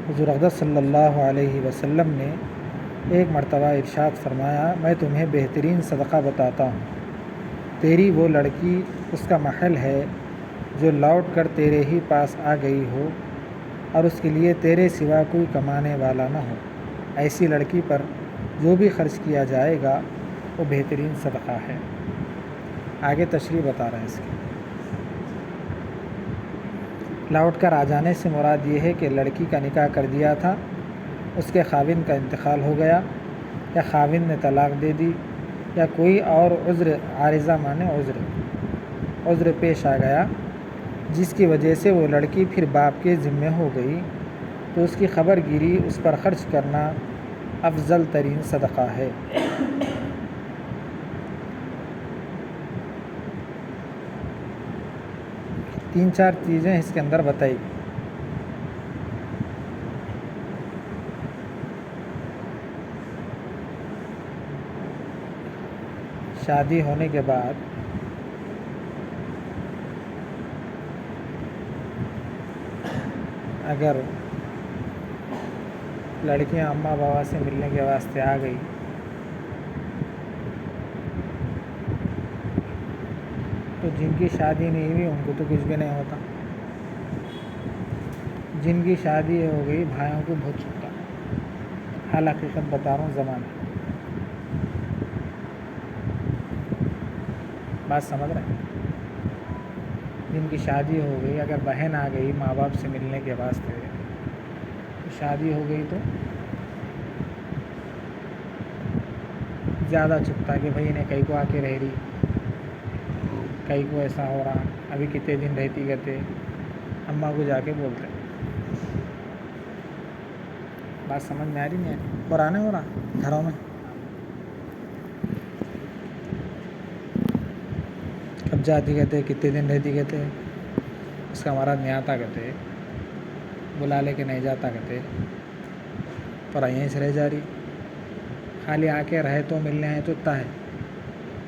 حضور اقدس صلی اللہ علیہ وسلم نے ایک مرتبہ ارشاد فرمایا، میں تمہیں بہترین صدقہ بتاتا ہوں، تیری وہ لڑکی اس کا محل ہے جو لوٹ کر تیرے ہی پاس آ گئی ہو اور اس کے لیے تیرے سوا کوئی کمانے والا نہ ہو۔ ایسی لڑکی پر جو بھی خرچ کیا جائے گا وہ بہترین صدقہ ہے۔ آگے تشریح بتا رہے ہیں اس کی۔ لوٹ کر آ جانے سے مراد یہ ہے کہ لڑکی کا نکاح کر دیا تھا، اس کے خاوند کا انتقال ہو گیا، یا خاوند نے طلاق دے دی، یا کوئی اور عذر عارضہ مانے عذر پیش آ گیا جس کی وجہ سے وہ لڑکی پھر باپ کے ذمے ہو گئی، تو اس کی خبر گیری اس پر خرچ کرنا افضل ترین صدقہ ہے۔ تین چار چیزیں اس کے اندر بتائی۔ شادی ہونے کے بعد اگر لڑکیاں اماں بابا سے ملنے کے واسطے آ گئی تو جن کی شادی نہیں ہوئی ان کو تو کچھ بھی نہیں ہوتا، جن کی شادی ہو گئی بھائیوں کو بہت چھوٹا، حال حقیقت بتا رہا ہوں زمانہ۔ بات سمجھ رہے ہیں؟ جن کی شادی ہو گئی، اگر بہن آ گئی ماں باپ سے ملنے کے واسطے تو شادی ہو گئی تو زیادہ چھپتا کہ بھائی انہیں کئی کو آ کے رہ رہی، کئی کو ایسا ہو رہا، ابھی کتنے دن رہتی کرتے، اماں کو جا کے بولتے۔ بات سمجھ میں آ رہی نہیں آ رہی؟ پرانے ہو رہا گھروں میں کب جاتی کہتے، کتنے دن رہتی کہتے، اس کا مراد نہیں آتا کہتے، بلا لے کے نہیں جاتا کہتے، پر یہیں سے رہ جا رہی، خالی آ کے رہے تو ملنے آئے تو اتنا ہے،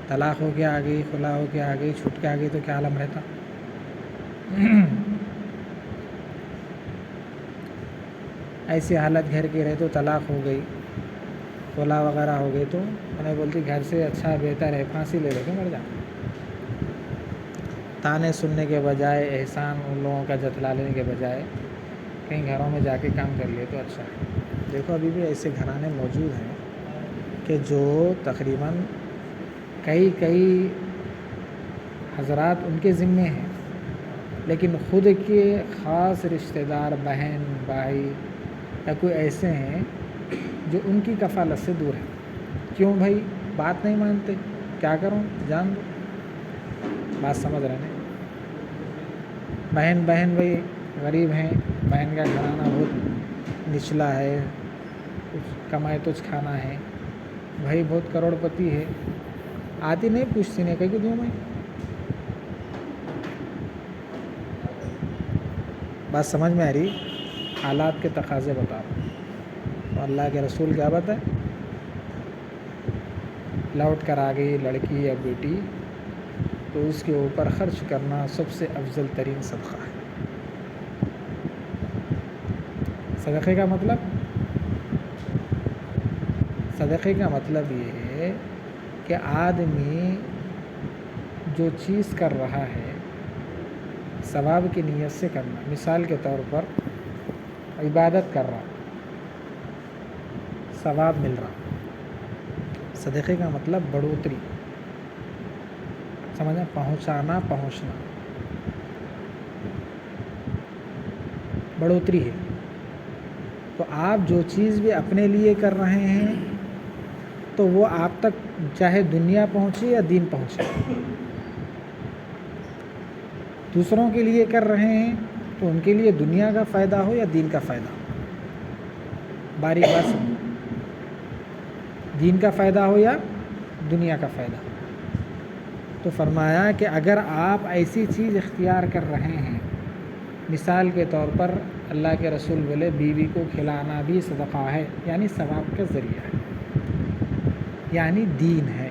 طلاق ہو کے آ گئی، خلا ہو کے آ گئی، چھوٹ کے آ گئی تو کیا عالم رہتا۔ ایسی حالت گھر کی رہے تو طلاق ہو گئی، خلا وغیرہ ہو گئی تو انہیں بولتی گھر سے اچھا بہتر ہے پھانسی لے کے مر جا۔ تانے سننے کے بجائے، احسان ان لوگوں کا جتلا لینے کے بجائے کہیں گھروں میں جا کے کام کر لیے تو اچھا ہے۔ دیکھو ابھی بھی ایسے گھرانے موجود ہیں کہ جو تقریباً کئی حضرات ان کے ذمے ہیں، لیکن خود کے خاص رشتہ دار بہن بھائی یا کوئی ایسے ہیں جو ان کی کفالت سے دور ہیں۔ کیوں بھائی؟ بات نہیں مانتے، کیا کروں، جان دو۔ بات سمجھ رہے ہیں؟ بہن بھائی غریب ہیں، بہن کا گھرانہ بہت نچلا ہے، کچھ کمائے تجھ کھانا ہے، بھائی بہت کروڑ پتی ہے، آتی نہیں پوچھتی نہیں، کہیں کہ دوں میں۔ بات سمجھ میں آ رہی؟ حالات کے تقاضے بتا رہا ہوں۔ تو اللہ کے رسول کیا بتائے؟ لوٹ کر آ گئی لڑکی یا بیٹی تو اس کے اوپر خرچ کرنا سب سے افضل ترین صدقہ ہے۔ صدقے کا مطلب یہ ہے کہ آدمی جو چیز کر رہا ہے ثواب کی نیت سے کرنا۔ مثال کے طور پر عبادت کر رہا، ثواب مل رہا۔ صدقے کا مطلب بڑھوتری، سمجھنا، پہنچنا، بڑھوتری ہے۔ تو آپ جو چیز بھی اپنے لیے کر رہے ہیں تو وہ آپ تک چاہے دنیا پہنچے یا دین پہنچے، دوسروں کے لیے کر رہے ہیں تو ان کے لیے دنیا کا فائدہ ہو یا دین کا فائدہ ہو، باریک بات سمجھو، دین کا فائدہ ہو یا دنیا کا فائدہ ہو۔ تو فرمایا کہ اگر آپ ایسی چیز اختیار کر رہے ہیں، مثال کے طور پر اللہ کے رسول بولے بیوی کو کھلانا بھی صدقہ ہے، یعنی ثواب کا ذریعہ ہے، یعنی دین ہے،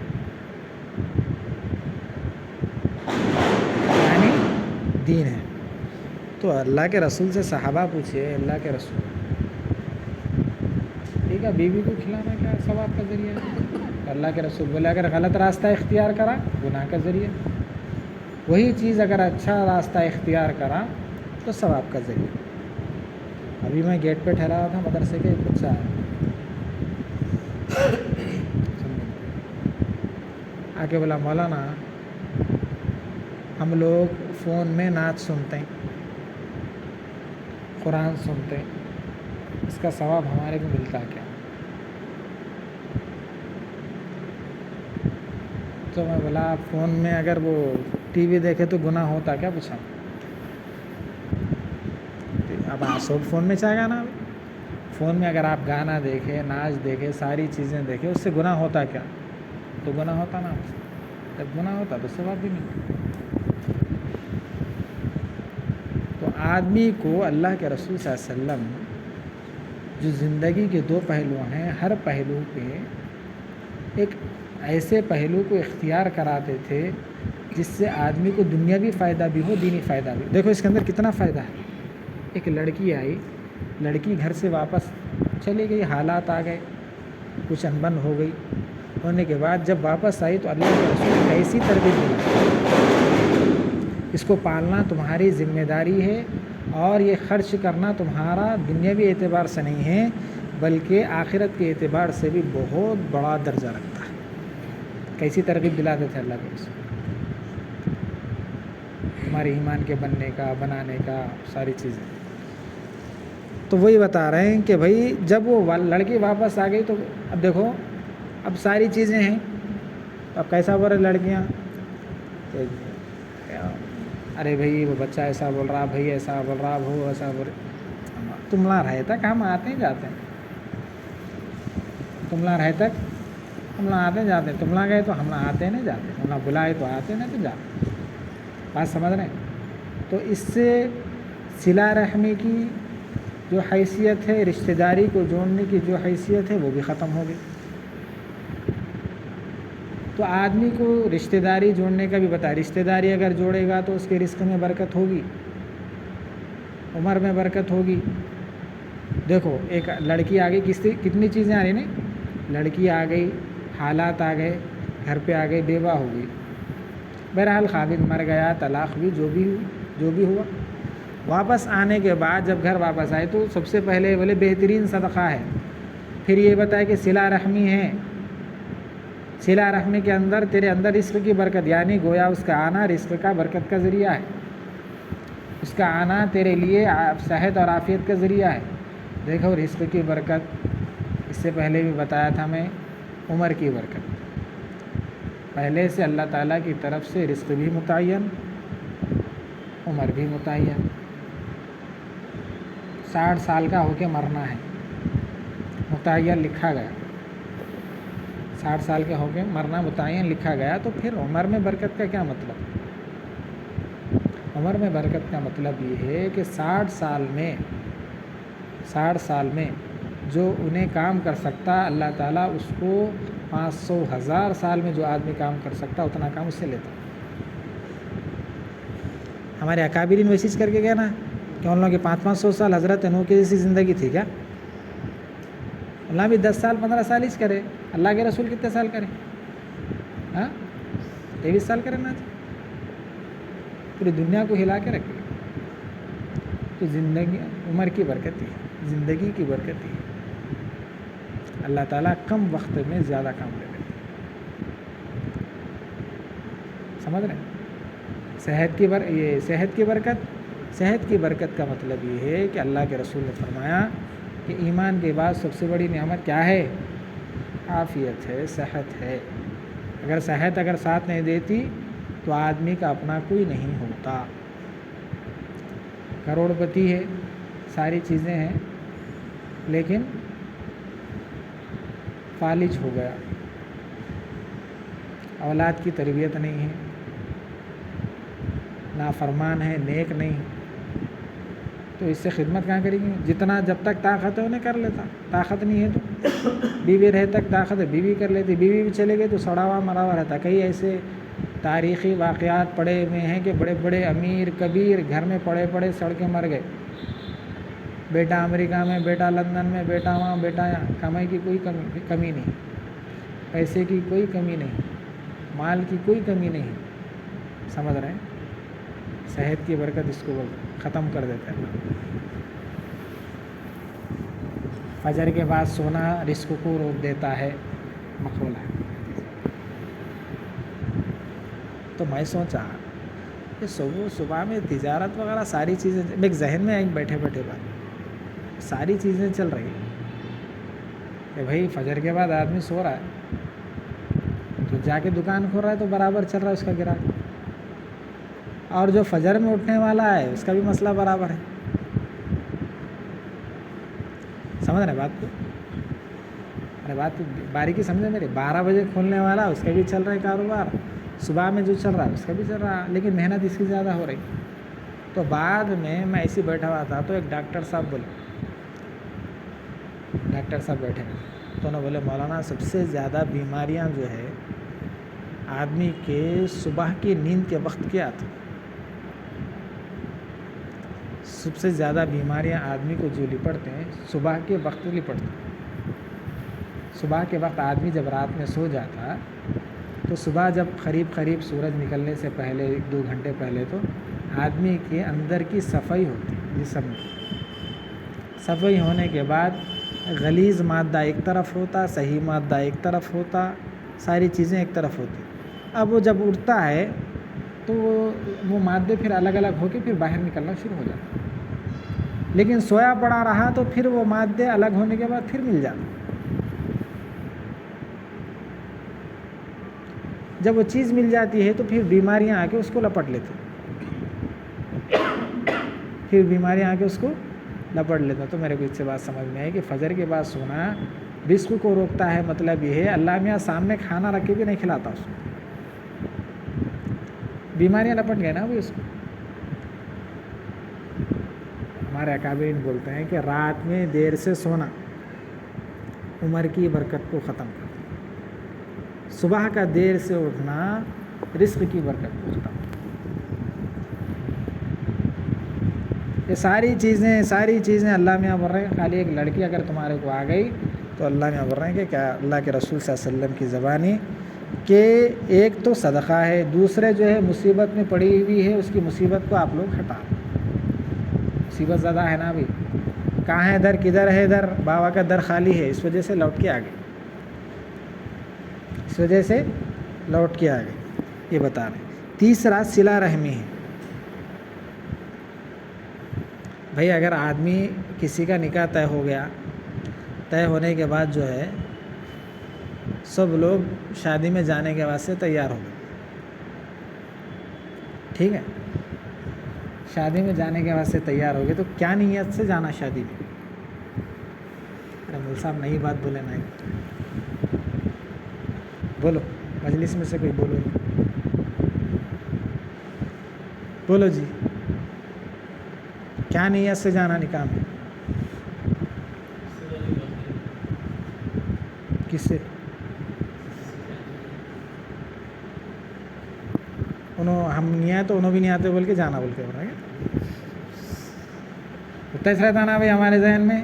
تو اللہ کے رسول سے صحابہ پوچھے، اللہ کے رسول ٹھیک ہے، بیوی کو کھلانا کیا ثواب کا ذریعہ ہے؟ اللہ کے رسول بولے اگر غلط راستہ اختیار کرا گناہ کا ذریعہ، وہی چیز اگر اچھا راستہ اختیار کرا تو ثواب کا ذریعہ۔ ابھی میں گیٹ پہ ٹھہرا ہوا تھا مدرسے کے، ایک بچہ آیا آ کے بولا مولانا ہم لوگ فون میں نعت سنتے ہیں، قرآن سنتے ہیں، اس کا ثواب ہمارے کو ملتا کیا؟ تو میں بولا آپ فون میں اگر وہ ٹی وی دیکھے تو گناہ ہوتا کیا؟ پوچھا اب آپ سب فون میں چاہے گانا، فون میں اگر آپ گانا دیکھے، ناچ دیکھے، ساری چیزیں دیکھے، اس سے گناہ ہوتا کیا؟ تو گناہ ہوتا نا، جب گناہ ہوتا تو ثواب بھی ملتا۔ تو آدمی کو اللہ کے رسول صلی اللہ علیہ وسلم جو زندگی کے دو پہلو ہیں، ہر پہلو پہ ایک ایسے پہلو کو اختیار کراتے تھے جس سے آدمی کو دنیاوی فائدہ بھی ہو، دینی فائدہ بھی۔ دیکھو اس کے اندر کتنا فائدہ ہے۔ ایک لڑکی آئی، لڑکی گھر سے واپس چلی گئی، حالات آ گئے، کچھ انبن ہو گئی، ہونے کے بعد جب واپس آئی تو اللہ کے رسول نے ایسی تربیت دی، اس کو پالنا تمہاری ذمہ داری ہے اور یہ خرچ کرنا تمہارا دنیاوی اعتبار سے نہیں ہے بلکہ آخرت کے اعتبار سے بھی بہت بڑا درجہ رکھتا ہے۔ کیسی ترغیب دلاتے تھے اللہ کے رسول، ہمارے ایمان کے بننے کا، بنانے کا، ساری چیزیں۔ تو وہی بتا رہے ہیں کہ بھائی جب وہ لڑکی واپس آ گئی تو اب دیکھو اب ساری چیزیں ہیں، اب کیسا بول رہے لڑکیاں، ارے بھائی وہ بچہ ایسا بول رہا، بھائی ایسا بول رہا، وہ ایسا بول رہا، تملا رہے تک ہم آتے ہیں جاتے ہیں، تملا رہے تک ہم نہ آتے جاتے ہیں، تملا گئے تو ہم نہ آتے نہیں جاتے، ہم نہ بلائے تو آتے نہیں تو جاتے۔ بات سمجھ رہے ہیں؟ تو اس سے صلہ رحمی کی جو حیثیت ہے، رشتہ داری کو جوڑنے کی جو حیثیت ہے وہ بھی ختم ہو گئی۔ تو آدمی کو رشتہ داری جوڑنے کا بھی بتا، رشتہ داری اگر جوڑے گا تو اس کے رزق میں برکت ہوگی، عمر میں برکت ہوگی۔ دیکھو ایک لڑکی آ گئی، کتنی چیزیں آ رہی نا، لڑکی آ گئی، حالات آ گئے، گھر پہ آ گئی، بیوہ ہو گئی، بہرحال خاوند مر گیا، طلاق ہوئی، جو بھی ہوا، واپس آنے کے بعد جب گھر واپس آئے تو سب سے پہلے بولے بہترین صدقہ ہے، پھر یہ بتایا کہ صلہ رحمی ہے، صلہ رحمی کے اندر تیرے اندر رزق کی برکت، یعنی گویا اس کا آنا رزق کا برکت کا ذریعہ ہے، اس کا آنا تیرے لیے صحت اور عافیت کا ذریعہ ہے۔ دیکھو رزق کی برکت، اس سے پہلے بھی بتایا تھا میں، عمر کی برکت، پہلے سے اللہ تعالیٰ کی طرف سے رزق بھی متعین، عمر بھی متعین، 60 سال کا ہو کے مرنا ہے، متعین لکھا گیا، 60 سال کے ہو کے مرنا متعین لکھا گیا، تو پھر عمر میں برکت کا کیا مطلب؟ عمر میں برکت کا مطلب یہ ہے کہ 60 سال میں جو انہیں کام کر سکتا اللہ تعالیٰ اس کو 500,000 سال میں جو آدمی کام کر سکتا اتنا کام اس سے لیتا۔ ہمارے اکابرین ویسیچ کر کے گیا نا کہ ان لوگوں کے 500 سال حضرت نوح کی جیسی زندگی تھی کیا؟ اللہ بھی 10 سال 15 سال ہی کرے، اللہ کے رسول کتنے سال کرے؟ 23 سال کرے نا، پوری دنیا کو ہلا کے رکھے۔ تو زندگی عمر کی برکت ہی ہے، زندگی کی برکت ہی ہے، اللہ تعالیٰ کم وقت میں زیادہ کام لے لیتے، سمجھ رہے ہیں؟ صحت کی برکت کا مطلب یہ ہے کہ اللہ کے رسول نے فرمایا کہ ایمان کے بعد سب سے بڑی نعمت کیا ہے؟ عافیت ہے، صحت ہے۔ اگر صحت ساتھ نہیں دیتی تو آدمی کا اپنا کوئی نہیں ہوتا، کروڑ پتی ہے، ساری چیزیں ہیں، لیکن فالج ہو گیا، اولاد کی تربیت نہیں ہے، نافرمان ہے، نیک نہیں، تو اس سے خدمت کہاں کریں گے؟ جتنا جب تک طاقت ہے انہیں کر لیتا، طاقت نہیں ہے تو بیوی رہے تک طاقت ہے بیوی کر لیتی، بیوی بھی چلے گئی تو سڑا ہوا مرا ہوا رہتا۔ کئی ایسے تاریخی واقعات پڑے ہوئے ہیں کہ بڑے بڑے امیر کبیر گھر میں پڑے پڑے سڑ کے مر گئے، بیٹا امریکہ میں، بیٹا لندن میں، بیٹا وہاں، بیٹا یہاں، کمائی کی کوئی کمی نہیں، پیسے کی کوئی کمی نہیں، مال کی کوئی کمی نہیں، سمجھ رہے ہیں؟ صحت کی برکت اس کو ختم کر دیتے ہیں۔ فجر کے بعد سونا رزق کو روک دیتا ہے، مقبول ہے۔ تو میں سوچا کہ صبح میں تجارت وغیرہ ساری چیزیں ایک ذہن میں ایک بیٹھے بات ساری چیزیں چل رہی ہیں کہ بھائی فجر کے بعد آدمی سو رہا ہے تو جا کے دکان کھول رہا ہے تو برابر چل رہا ہے اس کا گراہک، اور جو فجر میں اٹھنے والا ہے اس کا بھی مسئلہ برابر ہے، سمجھ رہے بات کو؟ ارے بات باریکی سمجھے میری، 12 بجے کھولنے والا اس کا بھی چل رہا ہے کاروبار، صبح میں جو چل رہا ہے اس کا بھی چل رہا ہے، لیکن محنت اس کی زیادہ ہو رہی۔ تو بعد میں ایسے بیٹھا ہوا تھا تو ایک ڈاکٹر صاحب بیٹھے تو انہوں نے بولے مولانا سب سے زیادہ بیماریاں جو ہے آدمی کے صبح کی نیند کے وقت کیا آتی، سب سے زیادہ بیماریاں آدمی کو جو لپٹتے ہیں صبح کے وقت لپٹتے ہیں۔ صبح کے وقت آدمی جب رات میں سو جاتا تو صبح جب قریب سورج نکلنے سے پہلے 1-2 گھنٹے پہلے تو آدمی کے اندر کی صفائی ہوتی ہے، جسم کی صفائی ہونے کے بعد غلیظ مادہ ایک طرف ہوتا، صحیح مادہ ایک طرف ہوتا، ساری چیزیں ایک طرف ہوتی۔ اب وہ جب اٹھتا ہے تو وہ مادے پھر الگ الگ ہو کے پھر باہر نکلنا شروع ہو جاتا، لیکن سویا پڑا رہا تو پھر وہ مادے الگ ہونے کے بعد پھر مل جاتے۔ جب وہ چیز مل جاتی ہے تو پھر بیماریاں آ کے اس کو لپٹ لیتی، تو میرے کو اس سے بات سمجھ میں آئی کہ فجر کے بعد سونا رزق کو روکتا ہے، مطلب یہ ہے اللہ میاں سامنے کھانا رکھ کے بھی نہیں کھلاتا اس کو، بیماریاں لپٹ گئے نا وہ اس کو۔ ہمارے اکابرین بولتے ہیں کہ رات میں دیر سے سونا عمر کی برکت کو ختم کرتا، صبح کا دیر سے اٹھنا رزق کی برکت کو ختم۔ یہ ساری چیزیں اللہ میاں بول رہے ہیں، خالی ایک لڑکی اگر تمہارے کو آ گئی تو اللہ میاں بول رہے ہیں کہ کیا اللہ کے رسول صلی اللہ علیہ وسلم کی زبانی کہ ایک تو صدقہ ہے، دوسرے جو ہے مصیبت میں پڑی ہوئی ہے اس کی مصیبت کو آپ لوگ ہٹا، مصیبت زدہ ہے نا ابھی، کہاں ہے در، کدھر ہے در، بابا کا در خالی ہے، اس وجہ سے لوٹ کے آ گئے، یہ بتا رہے ہیں۔ تیسرا صلہ رحمی ہے۔ بھائی اگر آدمی کسی کا نکاح طے ہو گیا، طے ہونے کے بعد جو ہے سب لوگ شادی میں جانے کے واسطے تیار ہو گئے، ٹھیک ہے، شادی میں جانے کے واسطے تیار ہو گئے تو کیا نیت سے جانا شادی میں؟ ارے مول صاحب نئی بات بولے نا، بولو مجلس میں سے کوئی بولو بولو جی، کیا نیت سے جانا نکاح میں؟ کس سے؟ ہم نہیں آئے تو انہوں بھی نہیں آتے بول کے جانا بول کے بول رہے ہیں، اتنا رہتا نا بھائی ہمارے ذہن میں،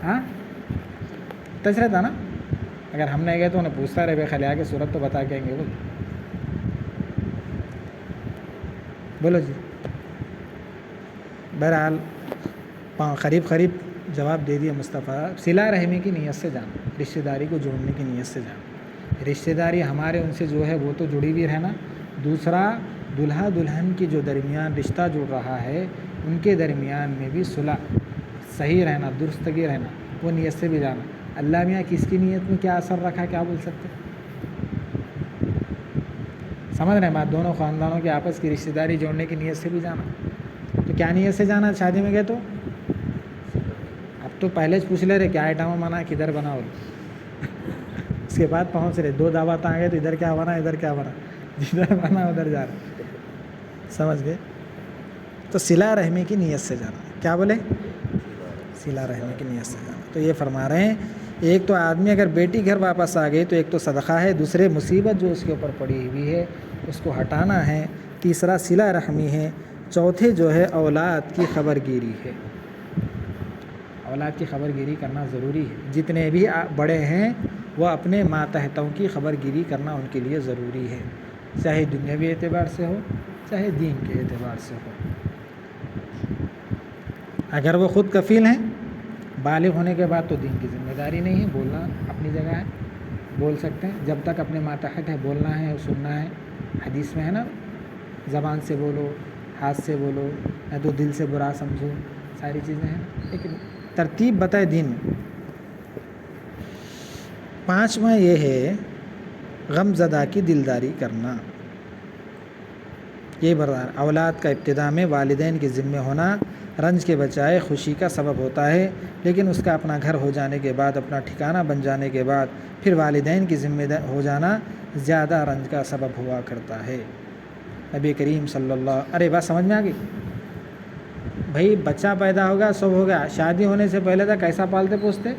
ہاں اتنا رہتا نا، اگر ہم نہیں گئے تو انہیں پوچھتا رہے بھائی خلیہ کے صورت تو بتا کے آئیں گے، بولو جی۔ بہرحال قریب جواب دے دیا مصطفیٰ، صلہ رحمی کی نیت سے جانا، رشتہ داری کو جوڑنے کی نیت سے جانا، رشتہ داری ہمارے ان سے جو ہے وہ تو جڑی ہوئی رہنا، دوسرا دلہا دلہن کی جو درمیان رشتہ جڑ رہا ہے ان کے درمیان میں بھی صلح صحیح رہنا، درستگی رہنا، وہ نیت سے بھی جانا۔ اللہ میاں کس کی نیت میں کیا اثر رکھا کیا بول سکتے، سمجھ رہے ہیں بات؟ دونوں خاندانوں کے آپس کی رشتہ داری جوڑنے کی نیت سے بھی جانا، تو کیا نیت سے جانا شادی میں گئے تو؟ اب تو پہلے پوچھ لے رہے کیا آئٹم بنا، کدھر بنا، اور اس کے بعد پہنچ رہے 2 دعوت آ گئے تو ادھر کیا بنا ادھر کیا بنا، جدھر بنا ادھر جا رہے، سمجھ گئے؟ تو صلہ رحمی کی نیت سے جانا، کیا بولے؟ صلہ رحمی کی نیت سے جانا۔ تو یہ فرما رہے ہیں ایک تو آدمی اگر بیٹی گھر واپس آ گئی تو ایک تو صدقہ ہے، دوسرے مصیبت جو اس کے اوپر پڑی ہوئی ہے اس کو ہٹانا ہے، تیسرا صلہ رحمی ہے، چوتھے جو ہے اولاد کی خبر گیری ہے۔ اولاد کی خبر گیری کرنا ضروری ہے. جتنے بھی بڑے ہیں وہ اپنے ماتحتوں کی خبر گیری کرنا ان کے لیے ضروری ہے، چاہے دنیاوی اعتبار سے ہو چاہے دین کے اعتبار سے ہو. اگر وہ خود کفیل ہیں بالغ ہونے کے بعد تو دین کی ذمہ داری نہیں ہے، بولنا اپنی جگہ ہے، بول سکتے ہیں. جب تک اپنے ماتحت ہے بولنا ہے سننا ہے. حدیث میں ہے نا، زبان سے بولو، ہاتھ سے بولو، یا تو دل سے برا سمجھو، ساری چیزیں ہیں. لیکن ترتیب بتائے دین میں. 5واں یہ ہے غم زدہ کی دلداری کرنا. یہ بردار اولاد کا ابتدا میں والدین کے ذمہ ہونا رنج کے بجائے خوشی کا سبب ہوتا ہے، لیکن اس کا اپنا گھر ہو جانے کے بعد، اپنا ٹھکانہ بن جانے کے بعد پھر والدین کی ذمہ ہو جانا زیادہ رنج کا سبب ہوا کرتا ہے. نبی کریم صلی اللہ ارے بات سمجھ میں آ گئی بھائی؟ بچہ پیدا ہوگا سب ہو گیا، شادی ہونے سے پہلے تک کیسا پالتے پوستے؟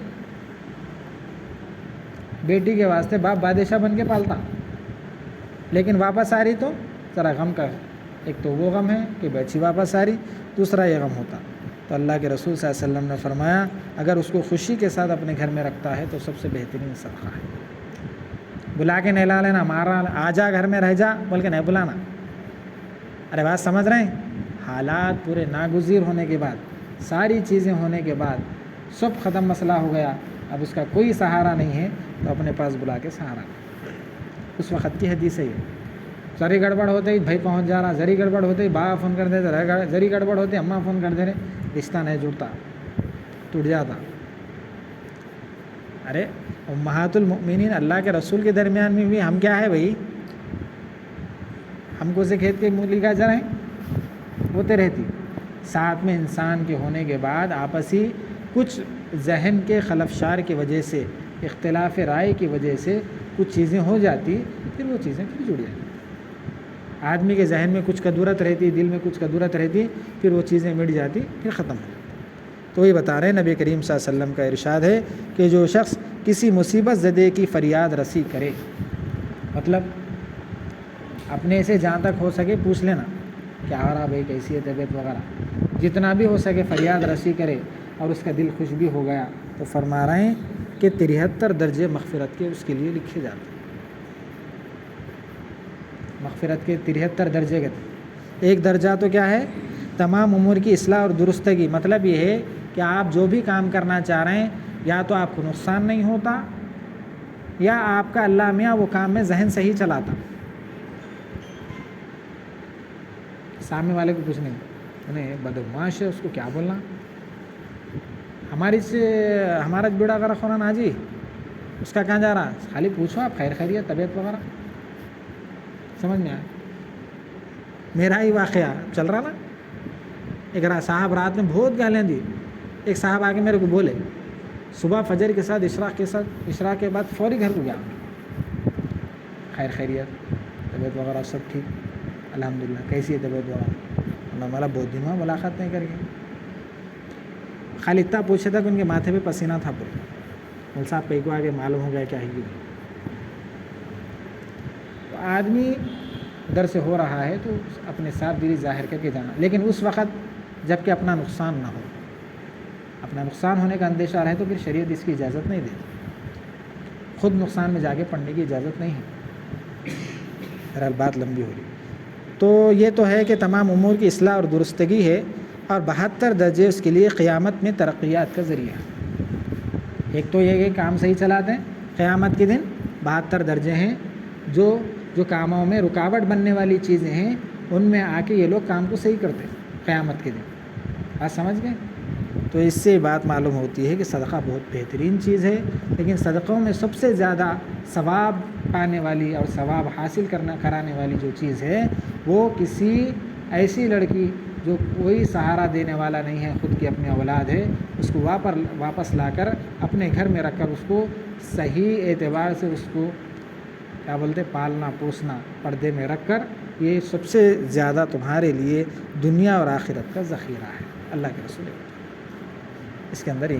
بیٹی کے واسطے باپ بادشاہ بن کے پالتا، لیکن واپس آ رہی تو ذرا غم کا. ایک تو وہ غم ہے کہ بچی واپس آ رہی، دوسرا یہ غم ہوتا. تو اللہ کے رسول صلی اللہ علیہ وسلم نے فرمایا اگر اس کو خوشی کے ساتھ اپنے گھر میں رکھتا ہے تو سب سے بہترین صدقہ ہے. بلا کے نہلا لینا، مارا آ جا گھر میں رہ جا بول کے نہیں بلانا. ارے بات سمجھ رہے ہیں؟ حالات پورے ناگزیر ہونے کے بعد، ساری چیزیں ہونے کے بعد، سب ختم، مسئلہ ہو گیا، اب اس کا کوئی سہارا نہیں ہے تو اپنے پاس بلا کے سہارا. اس وقت کی حدیث ہے یہ. ذری گڑبڑ ہوتے ہی بھائی پہنچ جا رہا، ذری گڑبڑ ہوتے ہی باپ فون کر دیتے، ذری گڑبڑ ہوتے اماں فون کر دے رہے، رشتہ نہیں جڑتا، ٹوٹ جاتا. ارے امہات المؤمنین اللہ کے رسول کے درمیان میں بھی ہم کیا ہے بھائی؟ ہم کو سے کھیت کے مولی کا جر ہیں ہوتے رہتی. ساتھ میں انسان کے ہونے کے بعد آپسی کچھ ذہن کے خلفشار کی وجہ سے، اختلاف رائے کی وجہ سے کچھ چیزیں ہو جاتی، پھر وہ چیزیں پھر جڑ جاتی. آدمی کے ذہن میں کچھ کدورت رہتی، دل میں کچھ کدورت رہتی، پھر وہ چیزیں مٹ جاتی، پھر ختم ہو جاتی. تو یہ بتا رہے ہیں نبی کریم صلی اللہ علیہ وسلم کا ارشاد ہے کہ جو شخص کسی مصیبت زدے کی فریاد رسی کرے، مطلب اپنے سے جہاں تک ہو سکے پوچھ لینا کیا ہو رہا بھائی، کیسی ہے طبیعت وغیرہ، جتنا بھی ہو سکے فریاد رسی کرے اور اس کا دل خوش بھی ہو گیا تو فرما رہے ہیں کہ 73 درجے مغفرت کے اس کے لیے لکھے جاتے ہیں. مغفرت کے 73 درجے کے. ایک درجہ تو کیا ہے؟ تمام امور کی اصلاح اور درستگی. مطلب یہ ہے کہ آپ جو بھی کام کرنا چاہ رہے ہیں یا تو آپ کو نقصان نہیں ہوتا یا آپ کا اللہ میاں وہ کام میں ذہن صحیح چلاتا. سامنے والے کو کچھ نہیں، انہیں بدمعاش ہے، اس کو کیا بولنا، ہمارا بیڑا غرق ہونا نا جی، اس کا کہاں جا رہا، خالی پوچھو آپ خیر خیریت طبیعت وغیرہ. سمجھ میں آیا؟ میرا ہی واقعہ چل رہا نا. ایک صاحب رات میں بہت گالیں دی. ایک صاحب آگے میرے کو بولے، صبح فجر کے ساتھ اشراق کے بعد فوری گھر کو گیا، خیر خیریت طبیعت وغیرہ سب ٹھیک الحمدللہ. کیسی ہے طبیعت وغیرہ؟ ہمارا بہت دن ہوا ملاقات نہیں کر کے. خالی اتنا پوچھا تھا کہ ان کے ماتھے پہ پسینہ تھا پورا. مول صاحب کہیں کو آگے معلوم ہو گیا کیا ہے. تو آدمی ادھر سے ہو رہا ہے تو اپنے ساتھ دلی ظاہر کر کے جانا، لیکن اس وقت جب کہ اپنا نقصان نہ ہو. اپنا نقصان ہونے کا اندیشہ رہے تو پھر شریعت اس کی اجازت نہیں دیتی. خود نقصان میں جا کے پڑھنے کی اجازت نہیں ہے. بہرحال بات لمبی ہو رہی. تو یہ تو ہے کہ تمام امور کی اصلاح اور درستگی ہے، اور 72 درجے اس کے لیے قیامت میں ترقیات کا ذریعہ ہے. ایک تو یہ کہ کام صحیح چلاتے ہیں، قیامت کے دن 72 درجے ہیں جو کاموں میں رکاوٹ بننے والی چیزیں ہیں ان میں آ کے یہ لوگ کام کو صحیح کرتے ہیں قیامت کے دن. بات سمجھ گئے؟ تو اس سے بات معلوم ہوتی ہے کہ صدقہ بہت بہترین چیز ہے، لیکن صدقوں میں سب سے زیادہ ثواب پانے والی اور ثواب حاصل کرانے والی جو چیز ہے وہ کسی ایسی لڑکی جو کوئی سہارا دینے والا نہیں ہے، خود کی اپنی اولاد ہے، اس کو واپس لا کر اپنے گھر میں رکھ کر اس کو صحیح اعتبار سے اس کو کیا بولتے پالنا پوسنا، پردے میں رکھ کر، یہ سب سے زیادہ تمہارے لیے دنیا اور آخرت کا ذخیرہ ہے. اللہ کے رسول اس کے اندر ہی